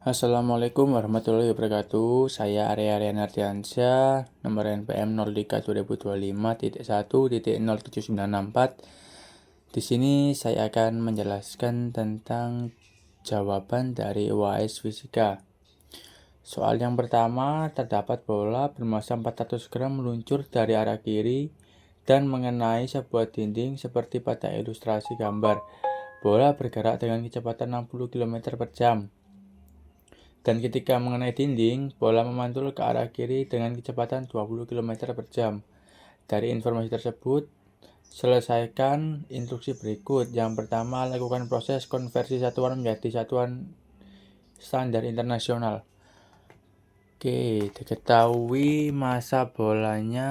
Assalamualaikum warahmatullahi wabarakatuh. Saya Arya Aryanardiansyah, nomor NPM 03 2025.1.07964. Di sini saya akan menjelaskan tentang jawaban dari UAS Fisika. Soal yang pertama, terdapat bola bermassa 400 gram meluncur dari arah kiri dan mengenai sebuah dinding seperti pada ilustrasi gambar. Bola bergerak dengan kecepatan 60 km per jam. Dan ketika mengenai dinding, bola memantul ke arah kiri dengan kecepatan 20 km per jam. Dari informasi tersebut, selesaikan instruksi berikut. Yang pertama, lakukan proses konversi satuan menjadi satuan standar internasional. Oke, diketahui massa bolanya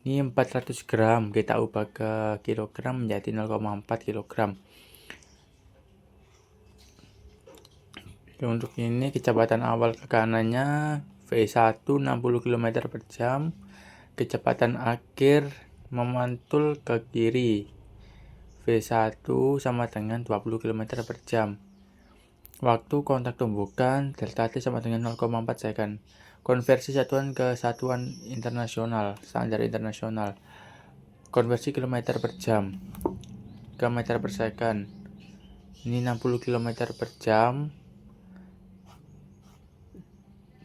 ini 400 gram. Kita ubah ke kilogram menjadi 0,4 kilogram. Untuk ini kecepatan awal ke kanannya V1 60 km per jam, kecepatan akhir memantul ke kiri V1 sama dengan 20 km per jam. Waktu kontak tumbukan delta T sama dengan 0,4 second. Konversi satuan ke satuan internasional, standar internasional. Konversi kilometer per jam ke meter per second. Ini 60 km per jam.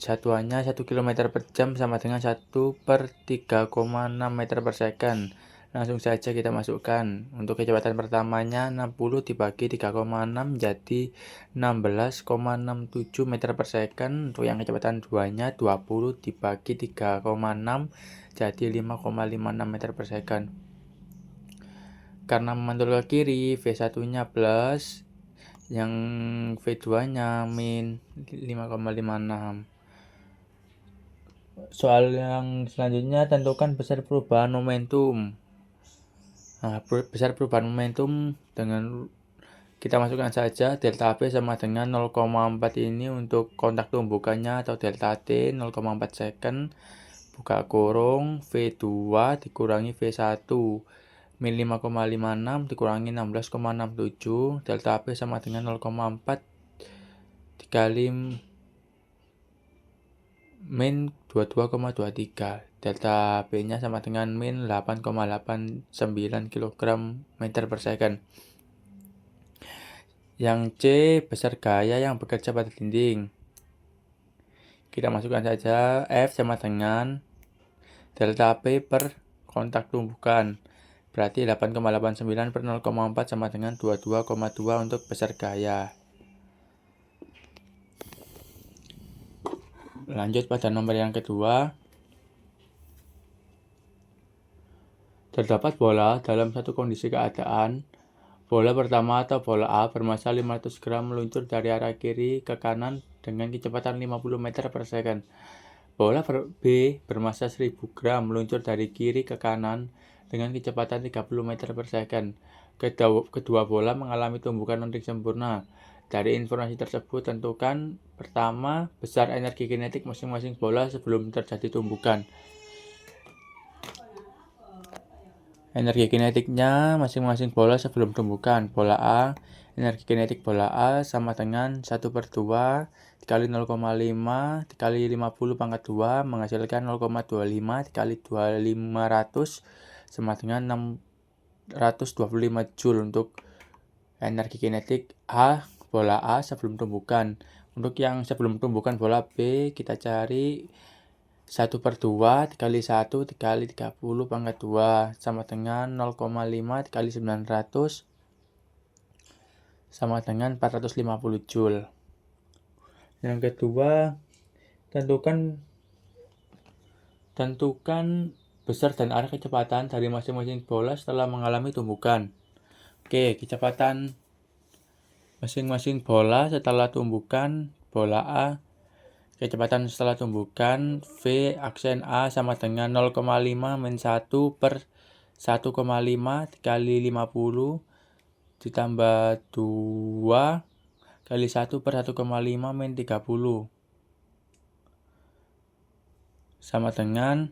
Satuannya 1 km per jam sama dengan 1/3,6 meter per second. Langsung saja kita masukkan. Untuk kecepatan pertamanya 60 dibagi 3,6 jadi 16,67 meter per second. Untuk yang kecepatan duanya 20 dibagi 3,6 jadi 5,56 meter per second. Karena memantul ke kiri, V1-nya plus, yang V2-nya min 5,56. Soal yang selanjutnya, tentukan besar perubahan momentum. Nah, besar perubahan momentum dengan kita masukkan saja delta V sama dengan 0,4 ini untuk kontak tumbukannya atau delta T 0,4 second. Buka kurung, V2 dikurangi V1 min 5,56 dikurangi 16,67, delta V sama dengan 0,4 dikali min 22,23. Delta B-nya sama dengan min 8,89 kg meter per second. Yang C, besar gaya yang bekerja pada dinding. Kita masukkan saja F sama dengan delta P per kontak tumbukan. Berarti 8,89 per 0,4 sama dengan 22,2 untuk besar gaya. Lanjut pada nomor yang kedua. Terdapat bola dalam satu kondisi keadaan. Bola pertama atau bola A bermassa 500 gram meluncur dari arah kiri ke kanan dengan kecepatan 50 meter per second. Bola B bermassa 1000 gram meluncur dari kiri ke kanan dengan kecepatan 30 meter per second. Kedua bola mengalami tumbukan non sempurna. Dari informasi tersebut, tentukan pertama besar energi kinetik masing-masing bola sebelum terjadi tumbukan. Energi kinetiknya masing-masing bola sebelum tumbukan. Bola A, energi kinetik bola A sama dengan 1/2 dikali 0,5 dikali 50 pangkat 2 menghasilkan 0,25 dikali 2500 sama dengan 625 Joule untuk energi kinetik A, bola A sebelum tumbukan. Untuk yang sebelum tumbukan bola B, kita cari 1/2 dikali 1 dikali 30 pangkat 2 sama dengan 0,5 dikali 900 sama dengan 450 Joule. Yang kedua, tentukan besar dan arah kecepatan dari masing-masing bola setelah mengalami tumbukan. Oke, kecepatan masing-masing bola setelah tumbukan. Bola A, kecepatan setelah tumbukan V aksen A sama dengan 0,5 min 1 per 1,5 dikali 50 ditambah 2 kali 1 per 1,5 min 30 sama dengan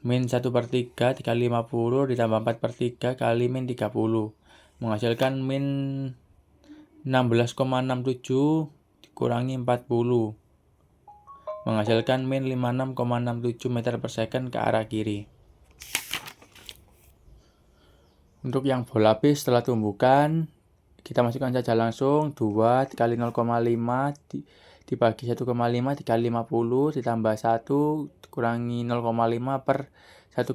min 1/3 dikali 50 ditambah 4/3 kali min 30 menghasilkan min 16,67 kurangi 40 menghasilkan min 56,67 meter per second ke arah kiri. Untuk yang bola B setelah tumbukan, kita masukkan saja langsung 2 dikali 0,5 dibagi 1,5 dikali 50 ditambah 1 kurangi 0,5 per 1,5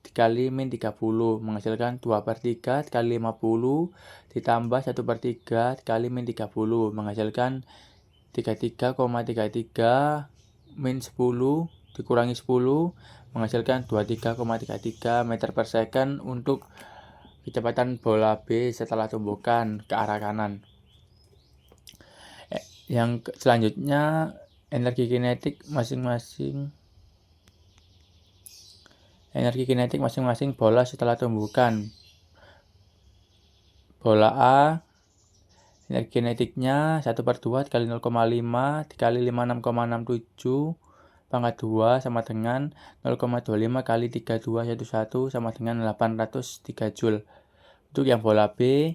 dikali min 30 menghasilkan 2/3 dikali 50 ditambah 1/3 dikali min 30 menghasilkan 33,33 min 10 dikurangi 10 menghasilkan 23,33 meter per second untuk kecepatan bola B setelah tumbukan ke arah kanan. Yang selanjutnya energi kinetik masing-masing bola setelah tumbukan. Bola A energi kinetiknya 1/2 dikali 0,5 dikali 56,67 pangkat 2 sama dengan 0,25 kali 3211 sama dengan 803 Joule. Untuk yang bola B,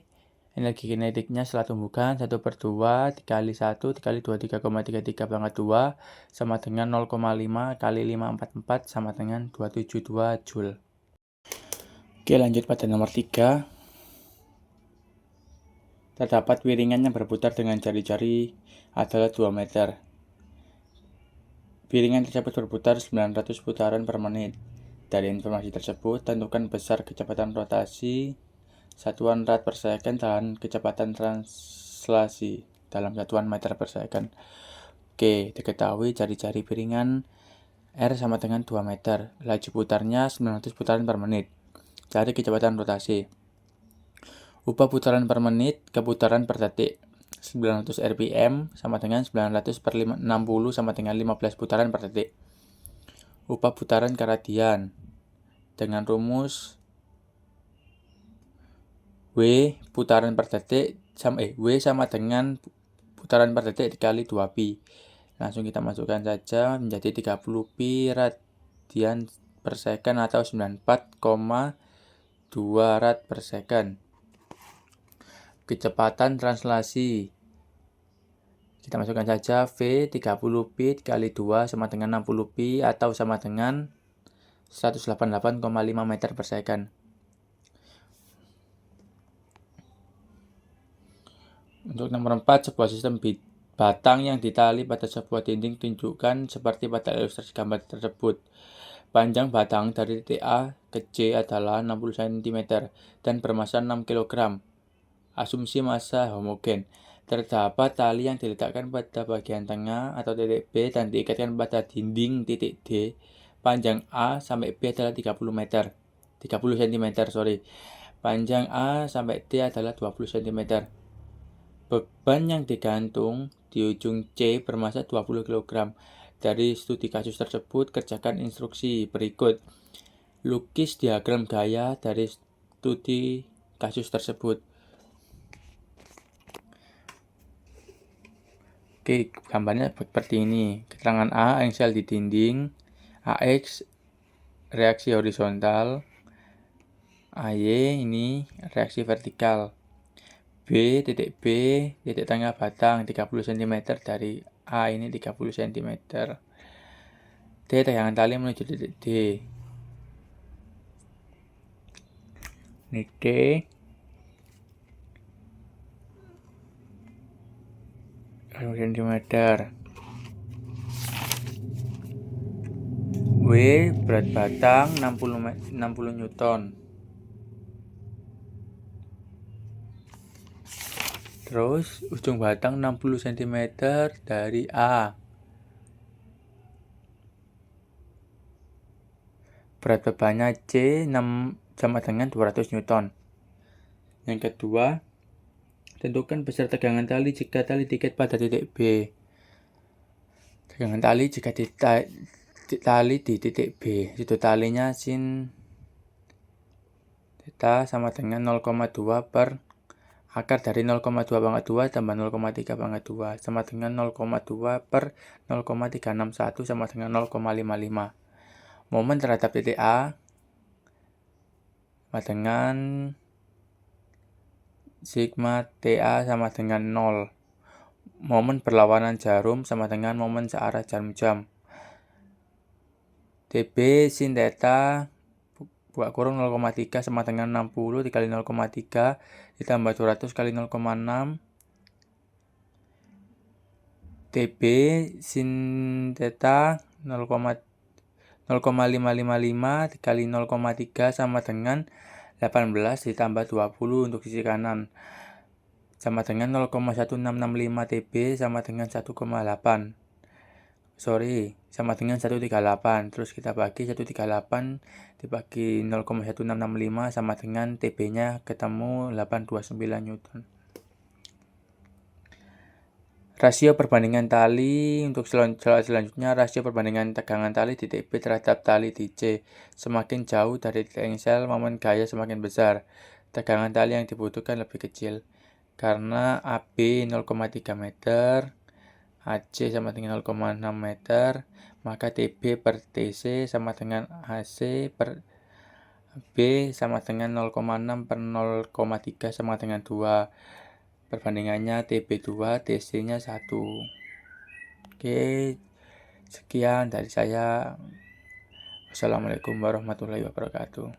energi kinetiknya setelah tumbukan 1/2 dikali 1 dikali 23,33 pangkat 2 sama dengan 0,5 kali 544 sama dengan 272 Joule. Oke, lanjut pada nomor 3. Terdapat piringan yang berputar dengan jari-jari adalah 2 meter. Piringan tersebut berputar 900 putaran per menit. Dari informasi tersebut, tentukan besar kecepatan rotasi, satuan rad per second, dan kecepatan translasi dalam satuan meter per second. Oke, diketahui jari-jari piringan R sama dengan 2 meter. Laju putarnya 900 putaran per menit. Cari kecepatan rotasi. Ubah putaran per menit ke putaran per detik. 900 rpm sama dengan 900 per 60 sama dengan 15 putaran per detik. Ubah putaran ke radian dengan rumus W putaran per detik W sama dengan putaran per detik dikali 2pi. Langsung kita masukkan saja menjadi 30 pi radian per second atau 94,2 rad per second. Kecepatan translasi kita masukkan saja V 30 pi dikali 2 sama dengan 60 pi atau sama dengan 188,5 meter per second. Untuk nomor 4, sebuah sistem batang yang ditali pada sebuah dinding tunjukkan seperti pada ilustrasi gambar tersebut. Panjang batang dari titik A ke C adalah 60 cm dan bermassa 6 kg. Asumsi massa homogen. Terdapat tali yang diletakkan pada bagian tengah atau titik B dan diikatkan pada dinding titik D. Panjang A sampai B adalah 30 cm. Panjang A sampai D adalah 20 cm. Beban yang digantung di ujung C bermassa 20 kg. Dari studi kasus tersebut, kerjakan instruksi berikut. Lukis diagram gaya dari studi kasus tersebut. Oke, gambarnya seperti ini. Keterangan A, angsel di dinding. AX, reaksi horizontal. AY, ini reaksi vertikal. Titik B, titik tengah batang 30 cm dari A ini 30 cm. D, tegangan tali menuju titik D. Ini D. cm. W, berat batang 60 Newton. Terus ujung batang 60 cm dari A. Berat bebannya C 6 sama dengan 200 Newton. Yang kedua, tentukan besar tegangan tali jika tali diikat pada titik B. Tegangan tali jika tali di titik B. Itu talinya sin theta sama dengan 0,2 per akar dari 0,2 pangkat 2 tambah 0,3 pangkat 2 sama dengan 0,2 per 0,361 sama dengan 0,55. Momen terhadap titik A sama dengan sigma TA sama dengan 0. momen berlawanan jarum sama dengan momen searah jarum jam. TB sin theta buka kurung 0,3 sama dengan 60 dikali 0,3 ditambah 200 kali 0,6. TB sin theta 0,555 dikali 0,3 sama dengan 18 ditambah 20 untuk sisi kanan sama dengan 0,1665 TB sama dengan 1,8. Sama dengan 138. Terus kita bagi 138 dibagi 0,1665 sama dengan TB-nya ketemu 829 Newton. Rasio perbandingan tali untuk selanjutnya, rasio perbandingan tegangan tali di TB terhadap tali di C. Semakin jauh dari titik engsel, momen gaya semakin besar. Tegangan tali yang dibutuhkan lebih kecil. Karena AB 0,3 meter, AC sama dengan 0,6 meter, maka TB per TC sama dengan AC per B sama dengan 0,6 per 0,3 sama dengan 2. Perbandingannya TB2, TC-nya 1. Oke, sekian dari saya. Wassalamualaikum warahmatullahi wabarakatuh.